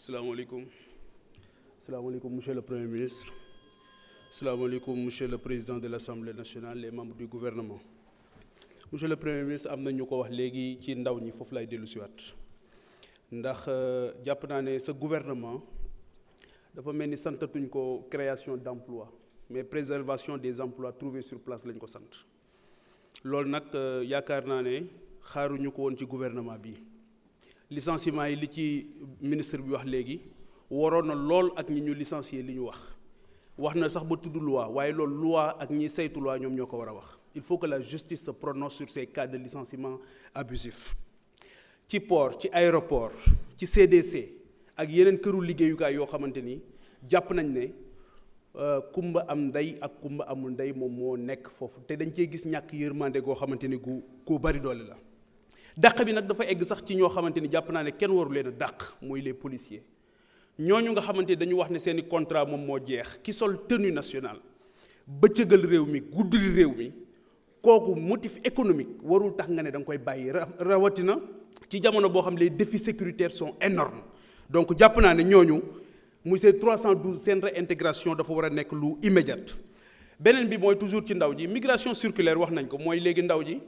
Salaamaaleykum. Salaamaaleykum, monsieur le Premier ministre. Salaamaaleykum, monsieur le Président de l'Assemblée nationale, les membres du gouvernement. Monsieur le Premier ministre, am na ñu ko wax léegi ci ndaw ñi foofu lay dellu siwaat ndax jàpp naa ne sa gouvernement dafa mel ni santatuñ ko création d'emplois mais préservation des emplois trouvés sur place lañ ko sant loolu nag yaakaar naa ne xaaruñu ko woon ci gouvernement bi licenciement yi li ci ministre bi wax léegi waroon na lool ak ñi ñu licencier li ñu wax na sax ba tudd loi waaye loolu loi ak ñi saytu loi ñoom ñoo ko war a wax il faut que la justice se prononce sur ces cas de licenciement abusif ci port ci aéroport ci CDC ak yeneen këru liggéeyukaay yoo xamante ni jàpp nañ ne kumba am ndey ak kumba amul ndey moom moo nekk foofu te dañ cee gis ñàkk yërmande goo xamante ni gu bari doole la dàq bi nag dafa egg sax ci ñoo xamante ni jàpp naa ne kenn waru leen a dàq mooy les policiers ñooñu nga xamante ni dañu wax ne seeni contrat moom moo jeex ki sol tenue nationale bëccëgal réew mi guddil réew mi kooku motif économique warul tax nga ne da nga koy bàyyi rawatina ci jamono boo xam les défis sécuritaires sont énormes donc jàpp naa ne ñooñu muy ces 312 seen réintégration dafa war a nekk lu immédiate beneen bi mooy toujours ci ndaw ji migration circulaire wax nañ ko mooy léegi ndaw ji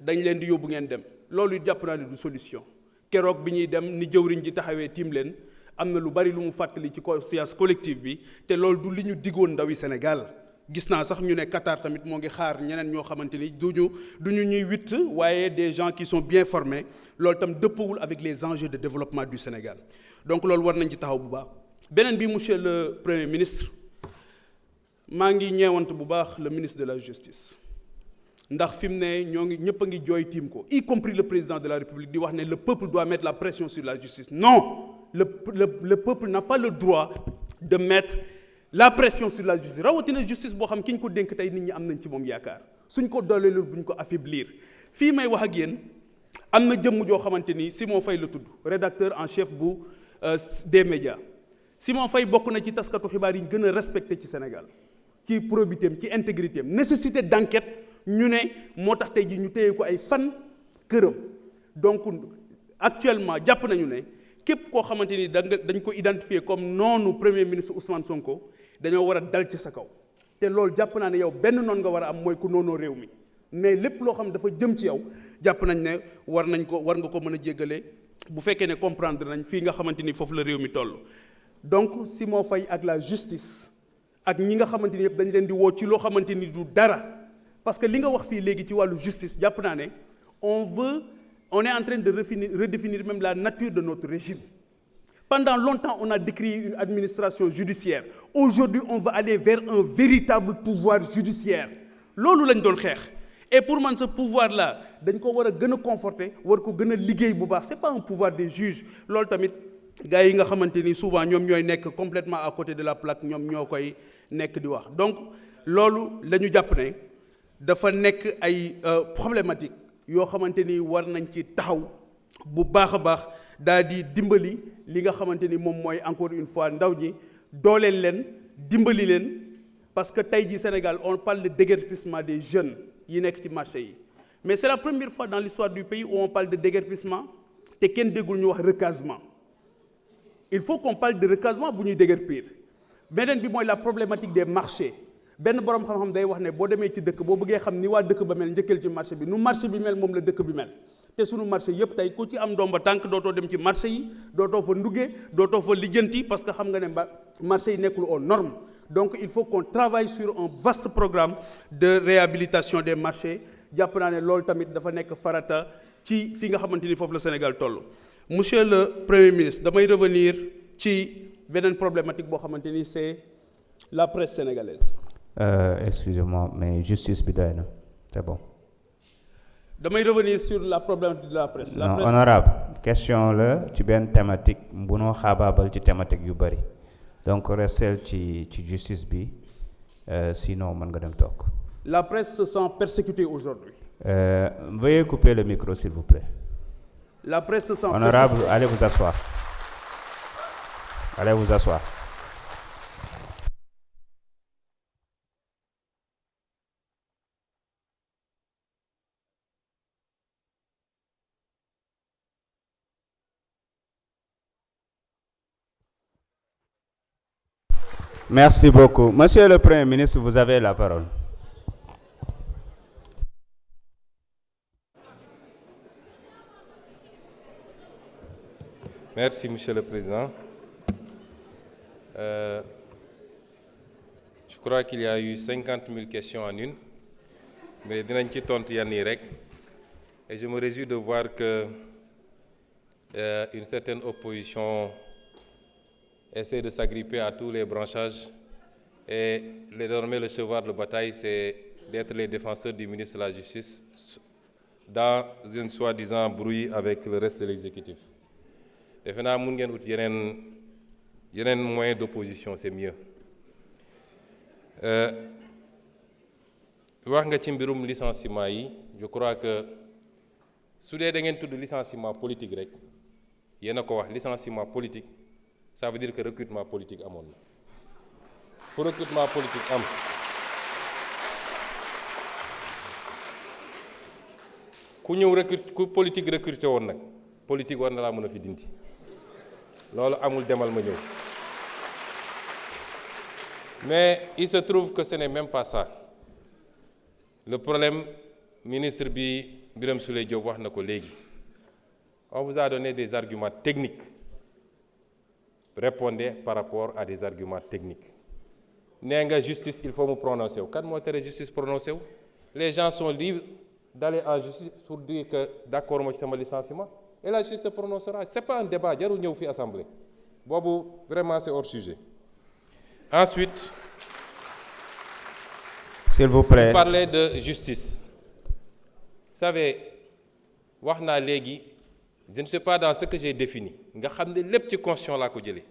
dañ leen di yóbbu ngeen dem loolu jàpp naa ne du solution keroog bi ñuy dem ni jëwriñ ji taxawee tiim leen am na lu bari lu mu fàttali ci conscience collective bi te loolu du li ñu diggoon ndawi Sénégal gis naa sax ñu ne Qatar tamit moo ngi xaar ñeneen ñoo xamante ni duñu ñuy witt waaye des gens qui sont bien formés loolu tam dëppawul avec les enjeux de développement du Sénégal donc loolu war nañ ci taxaw bu baax beneen bi monsieur le Premier ministre maa ngi ñeewant bu baax le ministre de la justice ndax fi mu ne ñoo ngi ñëpp a ngi jooy tiim ko y compris le président de la République di wax ne le peuple doit mettre la pression sur la justice non le peuple n'a pas le droit de mettre la pression sur la justice rawatina justice boo xam ki ñu ko dénk tey nit ñi am nañ ci moom yaakaar suñ ko dooleelul buñ ko affaiblir fii may wax ak yéen am na jëmm joo xamante ni Simon Faye la tudd rédacteur en chef bu des médias Simon Faye bokk na ci taskatu xibaar yi gën a respecté ci Sénégal ci probité am ci intégrité am nécessité d'enquête ñu ne moo tax tey ji ñu téye ko ay fan këram donc actuellement jàpp nañu ne képp koo xamante ni dañ ko identifier comme noonu premier ministre Ousmane Sonko dañoo war a dal ci sa kaw te loolu jàpp naa ne yow benn noon nga war a am mooy ku noonoo réew mi mais lépp loo xam dafa jëm ci yow jàpp nañ ne war nga ko mën a jéggale bu fekkee ne comprendre nañ fii nga xamante ni foofu la réew mi toll. donc Simon Faye ak la justice ak ñi nga xamante ni yëpp dañ leen di woo ci loo xamante ni du dara parce que li nga wax fii léegi ci wàllu justice jàpp naa ne on est en train de redéfinir même la nature de notre régime. Pendant longtemps, on a décrié une administration judiciaire. Aujourd'hui, on va aller vers un véritable pouvoir judiciaire. Loolu lañ doon xeex et pour man ce pouvoir là dañ ko war a gën a conforter war ko gën a liggéey bu baax c'est pas un pouvoir des juges loolu tamit gars yi nga xamante ni souvent ñoom ñooy nekk complètement à côté de la plaque ñoom ñoo koy nekk di wax donc loolu la ñu jàpp ne dafa nekk ay problématique yoo xamante ni war nañ ci taxaw bu baax a baax daal di dimbali li nga xamante ni moom mooy encore une fois ndaw ñi dooleel leen dimbali leen parce que tey jii Sénégal on parle de déguerpissement des jeunes yi nekk ci marché yi mais c'est la première fois dans l'histoire du pays où on parle de déguerpissement te kenn déggul ñu wax recasement il faut qu'on parle de recasement bu ñuy déguerpir beneen bi mooy la problématique des marchés benn borom xam-xam day wax ne boo demee ci dëkk boo bëggee xam ni waa dëkk ba mel njëkkeel ci marché bi nu marché bi mel moom la dëkk bi mel te sunu marché yëpp tey ku ci am ndomba tànk dootoo dem ci marché yi dootoo fa nduggee dootoo fa lijjanti parce que xam nga ne marché yi nekkul aux normes donc il faut qu'on travaille sur un vaste programme de réhabilitation des marchés jàpp naa ne loolu tamit dafa nekk farata ci fi nga xamante ni foofu la Sénégal toll. Monsieur le Premier ministre damay revenir ci beneen problématique boo xamante ni c'est la presse sénégalaise. Excusez-moi, mais justice bi doy na, c'est bon. damay revenir sur la problématique de la presse. La presse honorable question la ci benn thématique bu noo xaabaabal ci thématique yu bëri donc restel ci justice bi sinon mën nga dem toog. La presse se sent persécutée aujourd'hui. Veuillez couper le micro s'il vous plaît. La presse se sent honorable persécutée. Allez vous asseoir. Allez vous asseoir. Merci beaucoup. Monsieur le Premier ministre, vous avez la parole. Merci, Monsieur le Président. Je crois qu'il y a eu 50 000 questions en une, mais dinañ ci tontu yenn yi rek. Et je me réjouis de voir que une certaine opposition essaie de s'agripper à tous les branchages. Et désormais, le cheval de bataille, c'est d'être les défenseurs du ministre de la Justice dans une soi-disant brouille avec le reste de l'exécutif. defe naa mun ngeen ut yeneen moyen d'opposition, c'est mieux. wax nga ci mbirum licenciement yi, je crois que su dee da ngeen tudd licenciement politique rek yéen a ko wax licenciement politique, ça veut dire que recrutement politique amoon na. Pour recrutement politique am ku ñëw ku politique recruté woon nag politique war na laa mën a fi dindi loolu amul demal ma ñëw. Mais il se trouve que ce n'est même pas ça. Le problème, ministre Birame Souleye Diop wax na ko léegi. On vous a donné des arguments techniques. Répondez par rapport à des arguments techniques. Nee nga justice, il faut me prononcer. Kan moo tere justice prononcé wu? Les gens sont libres d'aller en justice pour dire que d'accord moi ci sama licenciement. Et la justice se prononcera. C'est pas un débat, jarul ñëw fi assemblée. Boobu vraiment c'est hors sujet. Ensuite, s'il vous plaît, vous parlez de justice. Vous savez, wax naa léegi, je ne sais pas dans ce que j'ai défini. Nga xam ne lépp ci constitution laa ko jëlee.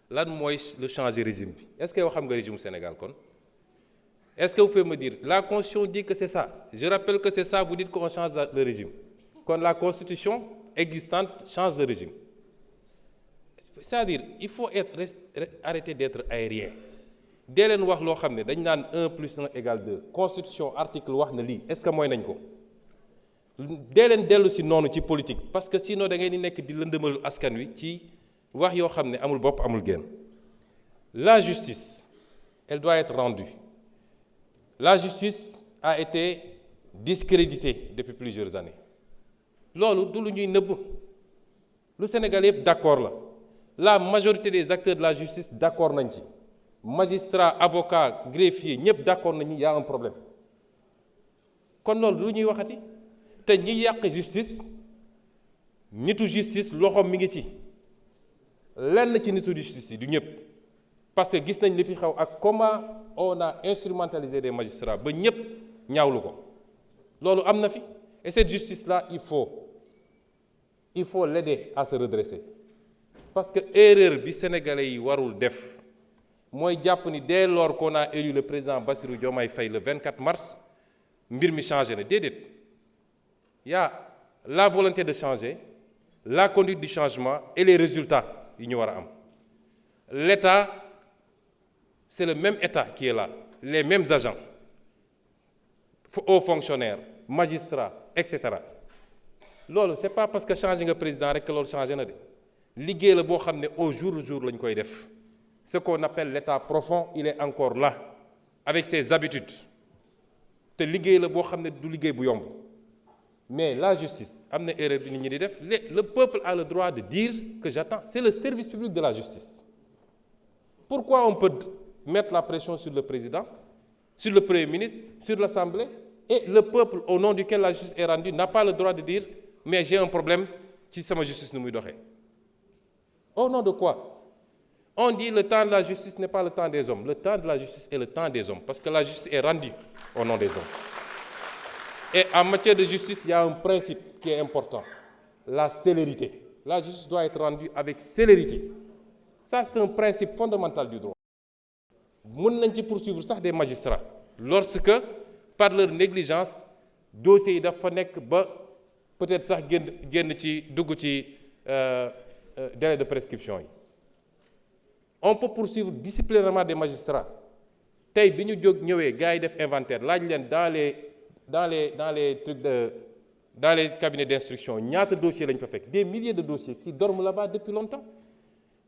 Lan mooy le changer régime bi? Est-ce que yow xam nga régime Sénégal kon? Est-ce que vous pouvez me dire, la constitution dit que c'est ça. Je rappelle que c'est ça, vous dites qu'on change le régime. Quand la constitution existante change de régime. C'est-à-dire, il faut arrêter d'être aérien. Dès leen wax loo xam ne dañ naan 1 plus 1 égale 2 constitution article wax na lii est-ce que mooy nañ ko dee leen dellu si noonu ci politique parce que sinon da ngeen di nekk di lëndëmal askan wi ci wax yoo xam ne amul bopp amul genn. La justice, elle doit être rendue. La justice a été discréditée depuis plusieurs années. Loolu du lu ñuy nëbb lu Sénégal yëpp d'accord la. La majorité des acteurs de la justice d'accord nañ ci. Magistrats, avocats, greffiers, ñëpp d'accord nañu y a un problème. Kon loolu lu ñuy waxati te ñi yàq justice nitu justice loxoom mi ngi ci lenn ci nitu justice yi du ñëpp parce que gis nañ li fi xew ak comment on a instrumentalisé des magistrats ba ñëpp ñaawlu ko loolu am na fi et cette justice là il faut l'aider à se redresser parce que erreur bi sénégalais yi warul def mooy jàpp ni dès lors qu'on a élu le président Bassirou Diomaye Faye le 24 mars mbir mi changé na déedéet y a la volonté de changer la conduite du changement et les résultats yi ñu war a am l'État c'est le même État qui est là les mêmes agents hauts fonctionnaires magistrats etc. loolu c'est pas parce que changé nga président rek que loolu changé na de liggéey la boo xam ne au jour le jour lañ koy def. Ce qu'on appelle l'état profond, il est encore là, avec ses habitudes. te liggéey la boo xam ne du liggéey bu yomb mais la justice am na erreur bi nit ñi di def le peuple a le droit de dire que j'attends c'est le service public de la justice. Pourquoi on peut mettre la pression sur le président, sur le Premier ministre, sur l'Assemblée et le peuple au nom duquel la justice est rendue n'a pas le droit de dire mais j'ai un problème ci sama justice nu muy doxee. Au nom de quoi? On dit le temps de la justice n'est pas le temps des hommes. Le temps de la justice est le temps des hommes parce que la justice est rendue au nom des hommes. Et en matière de justice, il y a un principe qui est important, la célérité. La justice doit être rendue avec célérité. Ça, c'est un principe fondamental du droit. Mën nañ ci poursuivre sax des magistrats lorsque par leur négligence dossiers yi dafa nekk ba peut-être sax génn ci dugg ci délai de prescription yi. On peut poursuivre disciplinairement des magistrats tey bi ñu jóg ñëwee gars yi def inventaire laaj leen dans les trucs dans les cabinets d'instruction ñaata dossiers lañ fa fekk des milliers de dossiers qui dorment là-bas depuis longtemps.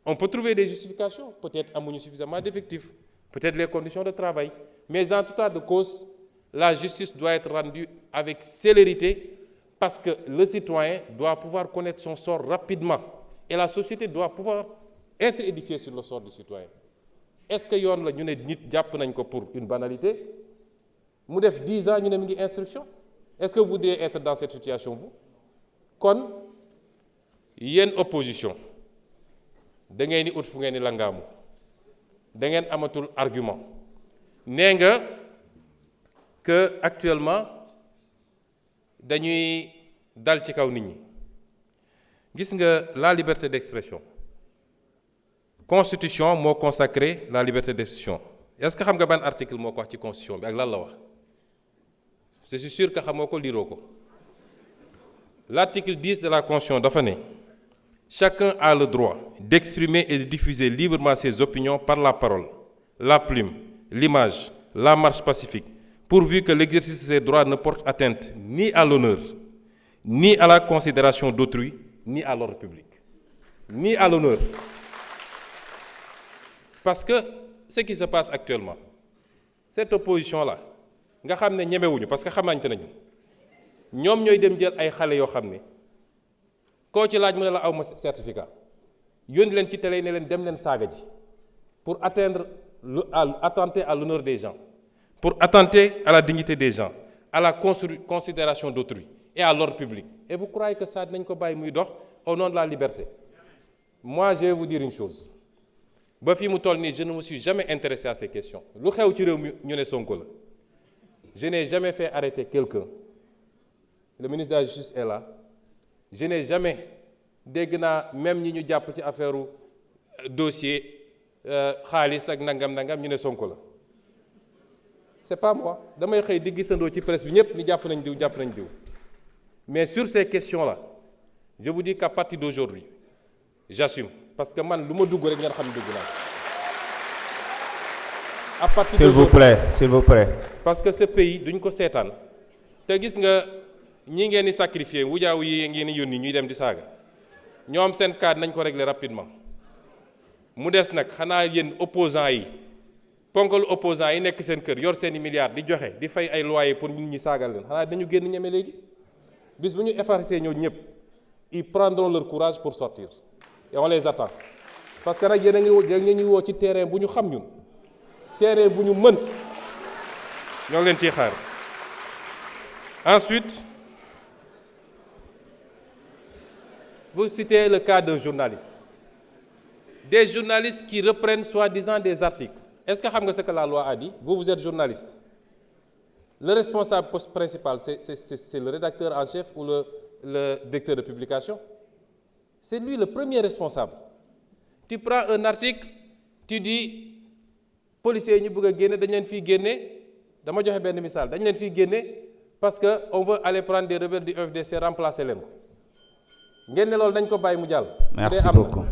On peut trouver des justifications peut-être amuñu suffisamment d'effectifs peut-être les conditions de travail. Mais en tout état de cause, la justice doit être rendue avec célérité parce que le citoyen doit pouvoir connaître son sort rapidement et la société doit pouvoir être édifiée sur le sort du citoyen. Est-ce que yoon la ñu ne nit jàpp nañ ko pour une banalité mu def 10 ans ñu ne mi ngi instruction? Est-ce que vous voudriez être dans cette situation vous? Kon yéen opposition da ngeen di ut fu ngeen di langaamu da ngeen amatul argument nee nga que actuellement dañuy dal ci kaw nit ñi gis nga la liberté d'expression constitution moo consacré la liberté d'expression. Est-ce que xam nga ban article moo ko wax ci constitution bi ak lan la wax? Je suis sûr que xamoo ko liiroo ko. L'article 10 de la constitution dafa ne chacun a le droit d'exprimer et de diffuser librement ses opinions par la parole, la plume, l'image, la marche pacifique, pourvu que l'exercice de ces droits ne porte atteinte ni à l'honneur, ni à la considération d'autrui, ni à l'ordre public. Ni à l'honneur. Parce que ce qui se passe actuellement, cette opposition-là, nga xam ne ñemewuñu parce que xamante nañu ñoom ñooy dem jël ay xale yoo xam ne koo ci laaj mu ne la aw ma certificat yónni leen ci télé ne leen dem leen saaga ji pour attenter à l'honneur des gens, pour attenter à la dignité des gens, à la considération d'autrui et à l'ordre public. Et vous croyez que ça nañ ko bàyyi muy dox au nom de la liberté? Moi, je vais vous dire une chose. Ba fi mu toll nii je ne me suis jamais intéressé à ces questions. Lu xew ci réew mi ñu ne Sonko la. Je n'ai jamais fait arrêter quelqu'un. Le ministre de la Justice est là. Je n'ai jamais dégg naa même ñi ñu jàpp ci affaire dossier xaalis ak nangam ñu ne Sonko la. C'est pas moi. Damay xëy di gisandoo ci presse bi ñëpp ni jàpp nañ diw. Mais sur ces questions-là, je vous dis qu'à partir d'aujourd'hui, j'assume. Parce que man lu ma dugg rek ngeen xam ne dugg naa. À partir s'il vous plaît. Parce que ce pays duñ ko seetaan te gis nga ñi ngeen di sacrifier wujaaw yi ngeen di yónni ñuy dem di saaga ñoom seen cas nañ ko régler rapidement mu des nag xanaa yéen opposants yi ponkal opposants yi nekk seen kër yor seeni milliards di joxe di fay ay loyer pour nit ñi saagal leen xanaa dañu génn ñeme léegi bis bu ñu effacer ñoo ñëpp ils prendront leur courage pour sortir et on les attend parce que nag yéen a ngi woo ci terrain bu ñu xam ñun terrain bu ñu mën ñoo ngi leen ciy xaar. Ensuite, vous citez le cas d'un journaliste. Des journalistes qui reprennent soi-disant des articles. Est-ce que vous savez ce que la loi a dit? Vous êtes journaliste. Le responsable principal, c'est le rédacteur en chef ou le directeur de publication? C'est lui le premier responsable. Tu prends un article, tu dis, policiers ñu bëgg a génne dañ leen fii génne dama joxe benn misaal dañ leen fii génne parce que on veut aller prendre des rebelles du FDC remplacer leen ko ngeen ne loolu dañ ko bàyyi mu jàll. Merci beaucoup.